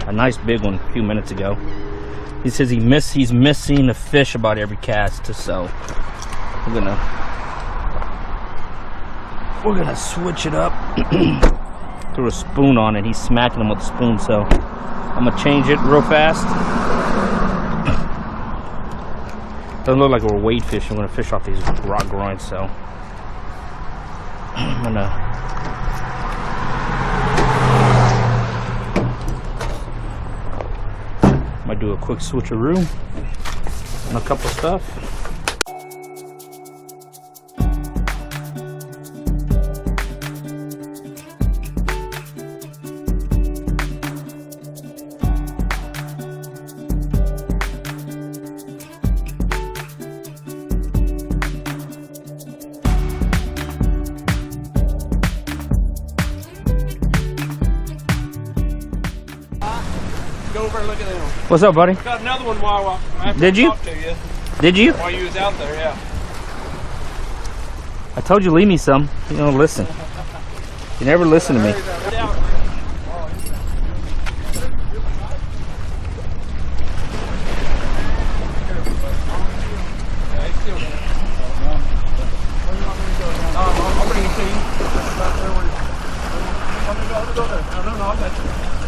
a nice big one a few minutes ago. He says he's missing a fish about every cast, so we're gonna switch it up. Threw a spoon on it. He's smacking him with a spoon, so I'm gonna change it real fast. Doesn't look like we're weight fishing. We're gonna fish off these rock groins, so I'm gonna might do a quick switcheroo on a couple stuff. Go over and look at them. What's up, buddy? Got another one while I Did you? talked to you. Did you? While you was out there, yeah. I told you leave me some. You don't listen. You never listen to me. I'll bring it to you.